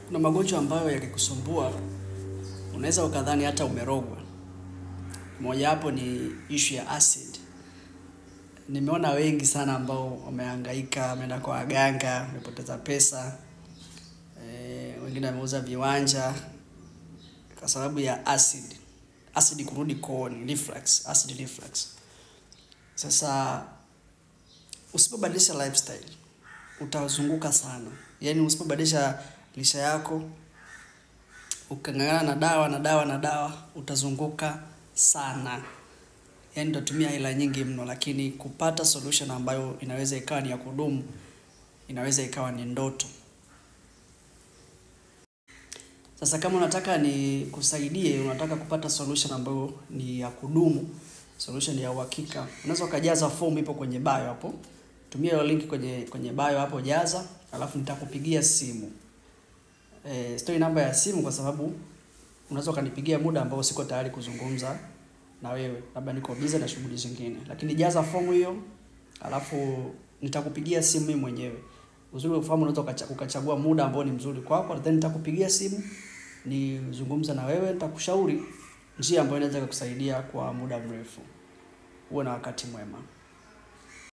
Kuna magonjwa ambayo yakikusumbua unaweza ukadhani hata umerogwa. Moja hapo ni issue ya acid. Nimeona wengi sana ambao wamehangaika, wameenda kwa waganga, wamepoteza pesa. Wengine wameuza viwanja kwa sababu ya acid. Acid kurudi kooni, reflux, acid reflux. Sasa usipobadilisha lifestyle utazunguka sana. Yaani usipobadilisha lisha yako, ukang'ang'ana na dawa utazunguka sana. Yaani utatumia hela nyingi mno, lakini kupata solution ambayo inaweza ikawa ni ya kudumu, inaweza ikawa ni ndoto. Sasa kama unataka ni kusaidie, unataka kupata solution ambayo ni ya kudumu, solution ya uhakika, unaweza ukajaza form ipo kwenye bio hapo. Tumia hiyo link kwenye bio hapo, jaza, alafu nitakupigia simu. Sitoi namba ya simu kwa sababu unaweza ukanipigia muda ambao siko tayari kuzungumza na wewe, labda niko busy na shughuli zingine. Lakini jaza fomu hiyo, alafu nitakupigia simu mimi mwenyewe. Uzuri ufahamu, unaweza ukachagua muda ambao ni mzuri kwako, then nitakupigia simu nizungumza na wewe, nitakushauri njia ambayo inaweza kukusaidia kwa muda mrefu. Uwe na wakati mwema.